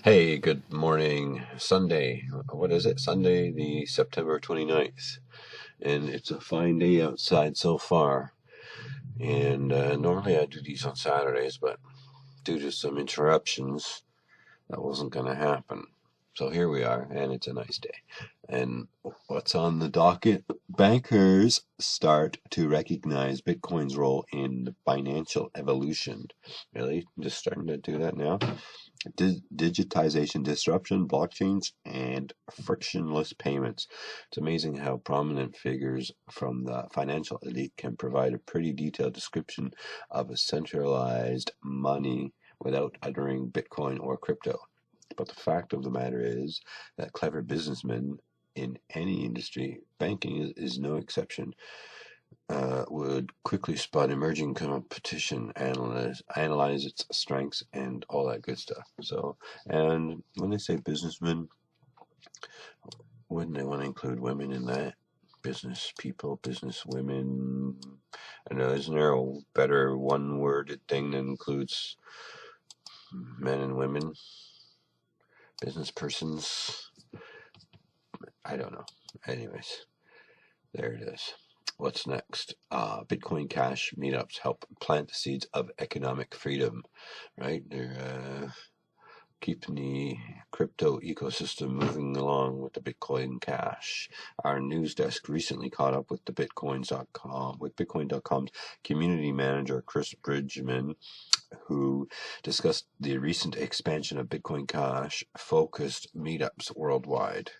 Hey, good morning. Sunday. What is it? Sunday, the September 29th. And it's a fine day outside so far. And normally I do these on Saturdays, but due to some interruptions, that wasn't going to happen. So here we are, and it's a nice day. And what's on the docket? Bankers start to recognize Bitcoin's role in the financial evolution. Really? Just starting to do that now? Digitization, disruption, blockchains, and frictionless payments. It's amazing how prominent figures from the financial elite can provide a pretty detailed description of a centralized money without uttering Bitcoin or crypto. But the fact of the matter is that clever businessmen in any industry, banking is no exception, would quickly spot emerging competition, analyze its strengths, and all that good stuff. So, and when they say businessmen, wouldn't they want to include women in that? Business people, business women. I know, isn't there a better one-worded thing that includes men and women? Business persons? I don't know. Anyways, there it is. What's next? Bitcoin Cash meetups help plant the seeds of economic freedom, right? They're keeping the crypto ecosystem moving along with the Bitcoin Cash. Our news desk recently caught up with Bitcoin.com's community manager, Chris Bridgman, who discussed the recent expansion of Bitcoin Cash focused meetups worldwide.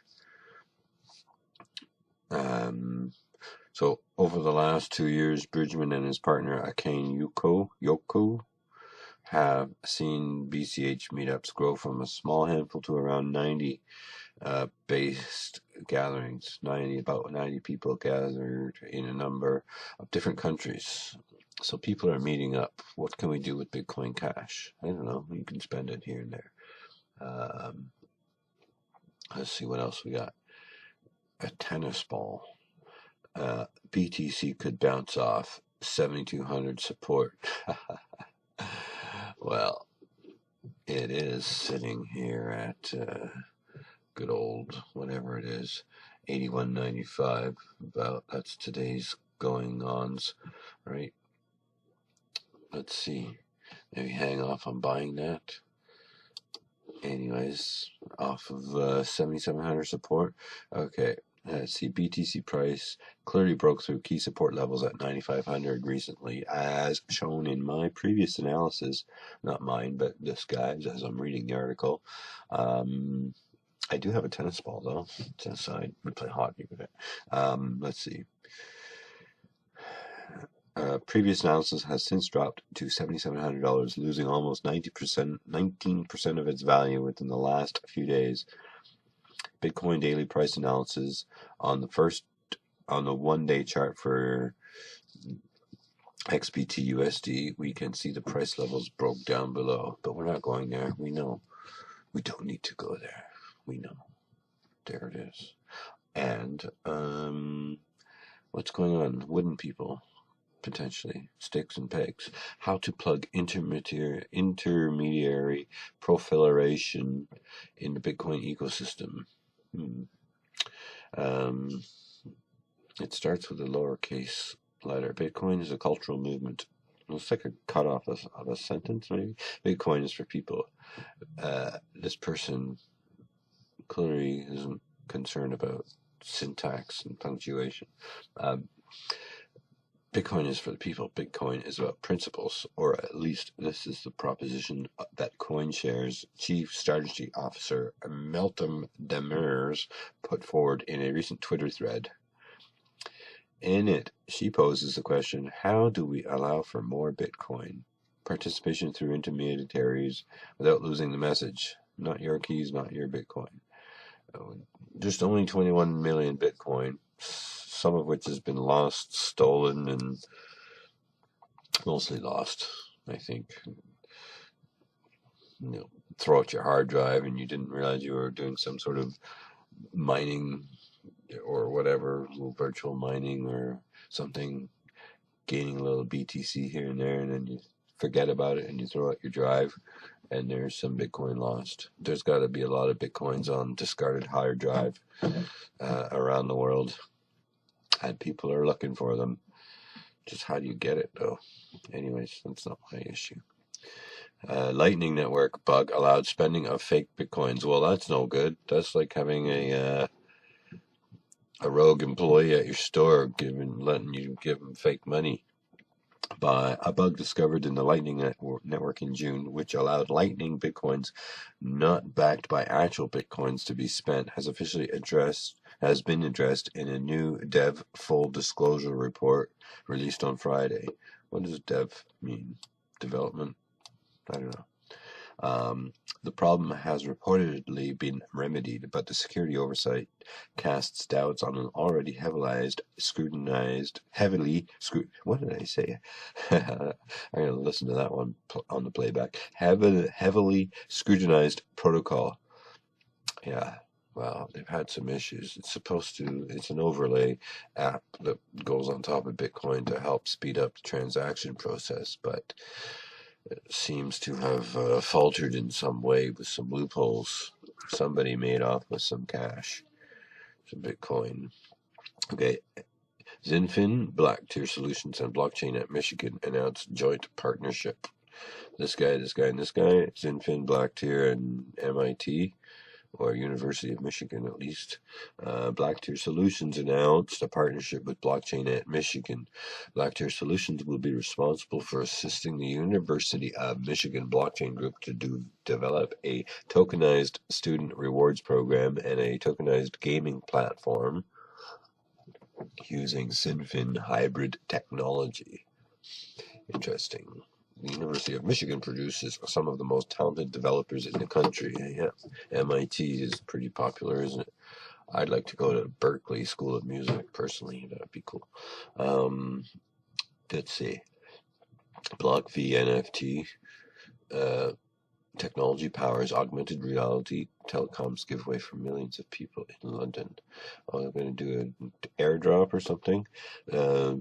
So over the last 2 years, Bridgman and his partner Akane Yoko have seen BCH meetups grow from a small handful to around 90 based gatherings. About 90 people gathered in a number of different countries. So people are meeting up. What can we do with Bitcoin Cash? I don't know. You can spend it here and there. Let's see what else we got. A tennis ball. BTC could bounce off 7,200 support. Well, it is sitting here at good old whatever it is, 81.95. About that's today's going ons, right? Let's see. Maybe hang off on buying that. Anyways, off of 7,700 support. Okay. Let's see, BTC price clearly broke through key support levels at 9,500 recently, as shown in my previous analysis. Not mine, but this guy's, as I'm reading the article. I do have a tennis ball, though. It's inside. We play hockey with it. Let's see. Previous analysis has since dropped to $7,700, losing almost 19% of its value within the last few days. Bitcoin daily price analysis on the 1-day chart for XBT USD, we can see the price levels broke down below, but we're not going there. We know we don't need to go there. We know. There it is. And what's going on? Wooden people, potentially sticks and pegs. How to plug intermediary proliferation in the Bitcoin ecosystem. It starts with a lowercase letter. Bitcoin is a cultural movement. Looks like a cut off of a sentence, maybe. Bitcoin is for people. This person clearly isn't concerned about syntax and punctuation. Bitcoin is for the people. Bitcoin is about principles, or at least this is the proposition that CoinShares Chief Strategy Officer Meltem Demirors put forward in a recent Twitter thread. In it, she poses the question, how do we allow for more Bitcoin? Participation through intermediaries without losing the message. Not your keys, not your Bitcoin. Just only 21 million Bitcoin, some of which has been lost, stolen, and mostly lost, I think. Throw out your hard drive and you didn't realize you were doing some sort of mining or whatever, little virtual mining or something, gaining a little BTC here and there, and then you forget about it and you throw out your drive and there's some Bitcoin lost. There's got to be a lot of Bitcoins on discarded hard drive around the world, and people are looking for them. Just how do you get it, though? Anyways, that's not my issue. Lightning Network bug allowed spending of fake Bitcoins. Well, that's no good. That's like having a rogue employee at your store letting you give them fake money. By a bug discovered in the Lightning Network in June, which allowed Lightning Bitcoins not backed by actual Bitcoins to be spent, has been addressed in a new Dev full disclosure report released on Friday. What does Dev mean? Development? I don't know. The problem has reportedly been remedied, but the security oversight casts doubts on an already heavily scrutinized. What did I say? I'm going to listen to that one on the playback. Heavily scrutinized protocol. Yeah. Well, they've had some issues. It's an overlay app that goes on top of Bitcoin to help speed up the transaction process, but it seems to have faltered in some way with some loopholes. Somebody made off with some cash, some Bitcoin. Okay, Zinfin, Blacktier Solutions, and Blockchain at Michigan announced joint partnership. This guy, and this guy, Zinfin, Blacktier, and MIT, or University of Michigan at least. Blacktier Solutions announced a partnership with Blockchain at Michigan. Blacktier Solutions will be responsible for assisting the University of Michigan Blockchain Group to develop a tokenized student rewards program and a tokenized gaming platform using Zinfin hybrid technology. Interesting. The University of Michigan produces some of the most talented developers in the country. Yeah, MIT is pretty popular, isn't it? I'd like to go to Berkeley School of Music, personally. That'd be cool. Let's see. Block V NFT technology powers augmented reality telecoms giveaway for millions of people in London. Oh, they're going to do an airdrop or something.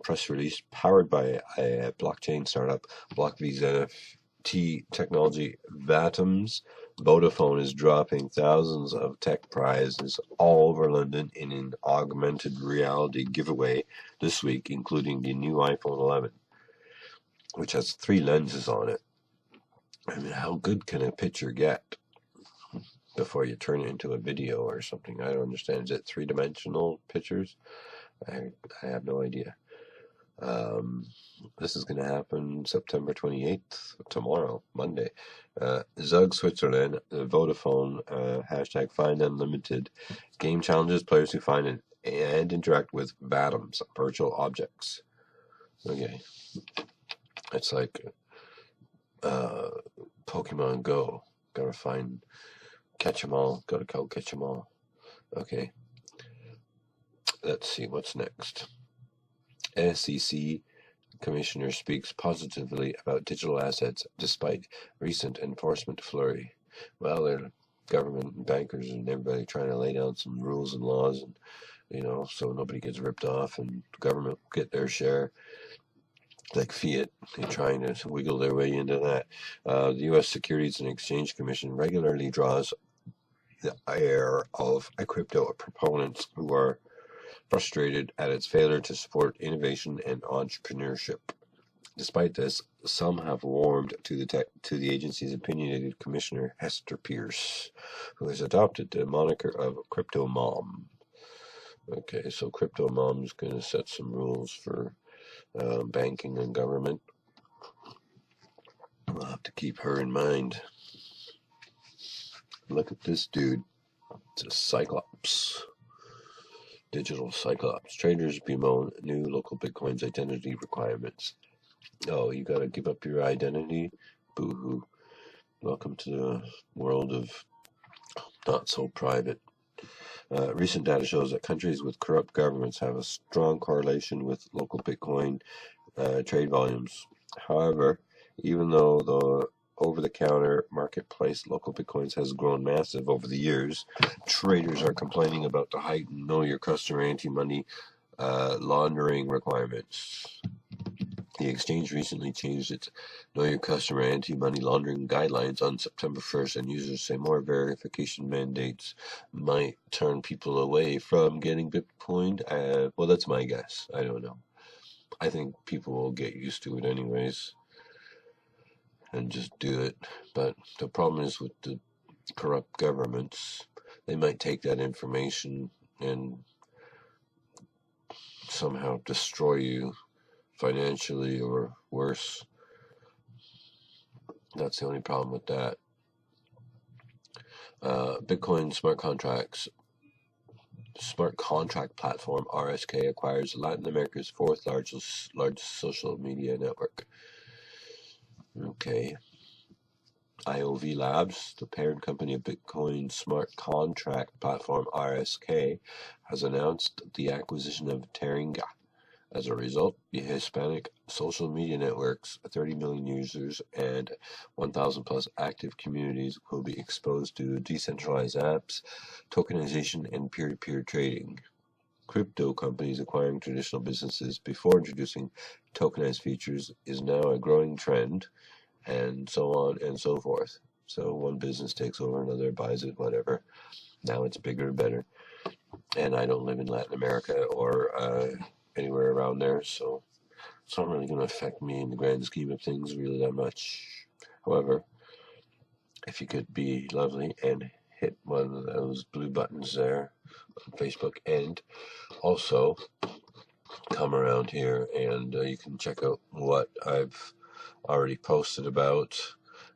Press release powered by a blockchain startup, BlockV's NFT technology Vatums. Vodafone is dropping thousands of tech prizes all over London in an augmented reality giveaway this week, including the new iPhone 11, which has 3 lenses on it. I mean, how good can a picture get before you turn it into a video or something? I don't understand. Is it 3-dimensional pictures? I have no idea. This is going to happen September 28th, tomorrow, Monday. Zug, Switzerland, Vodafone, hashtag Find Unlimited. Game challenges, players who find and interact with Vatums, virtual objects. Okay. It's like Pokemon Go. Gotta catch them all. Gotta go catch them all. Okay. Let's see what's next. SEC Commissioner speaks positively about digital assets despite recent enforcement flurry. Well, they're government and bankers and everybody trying to lay down some rules and laws, and so nobody gets ripped off and the government will get their share. Like fiat, they're trying to wiggle their way into that. The U.S. Securities and Exchange Commission regularly draws the ire of crypto proponents who are frustrated at its failure to support innovation and entrepreneurship. Despite this, some have warmed to the agency's opinionated commissioner, Hester Pierce, who has adopted the moniker of Crypto Mom. Okay, so Crypto Mom is going to set some rules for banking and government. We'll have to keep her in mind. Look at this dude. It's a Cyclops. Digital Cyclops. Traders bemoan new local Bitcoin's identity requirements. Oh, you gotta give up your identity? Boo-hoo. Welcome to the world of not so private. Recent data shows that countries with corrupt governments have a strong correlation with local Bitcoin trade volumes. However, even though the over-the-counter marketplace local Bitcoins has grown massive over the years, traders are complaining about the heightened know your customer anti-money laundering requirements. The exchange recently changed its Know Your Customer anti-money laundering guidelines on September 1st, and users say more verification mandates might turn people away from getting Bitcoin. Well, that's my guess. I don't know. I think people will get used to it anyways and just do it. But the problem is with the corrupt governments, they might take that information and somehow destroy you financially or worse. That's the only problem with that. Bitcoin smart contract platform RSK acquires Latin America's fourth largest social media network. Okay. IOV Labs, the parent company of Bitcoin smart contract platform RSK, has announced the acquisition of Taringa. As a result, the Hispanic social media network's 30 million users and 1,000 plus active communities will be exposed to decentralized apps, tokenization, and peer-to-peer trading. Crypto companies acquiring traditional businesses before introducing tokenized features is now a growing trend, and so on and so forth. So one business takes over another, buys it, whatever. Now it's bigger and better. And I don't live in Latin America or anywhere around there, so it's not really going to affect me in the grand scheme of things really that much. However, if you could be lovely and hit one of those blue buttons there on Facebook, and also come around here and you can check out what I've already posted about,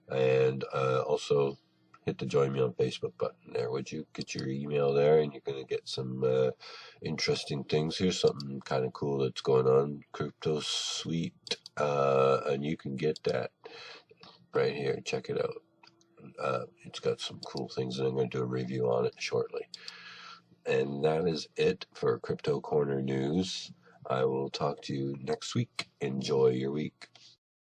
and also hit the join me on Facebook button there. Would you get your email there, and you're going to get some interesting things. Here's something kind of cool that's going on, Crypto Suite, and you can get that right here. Check it out. It's got some cool things, and I'm going to do a review on it shortly. And that is it for Crypto Corner News. I will talk to you next week. Enjoy your week.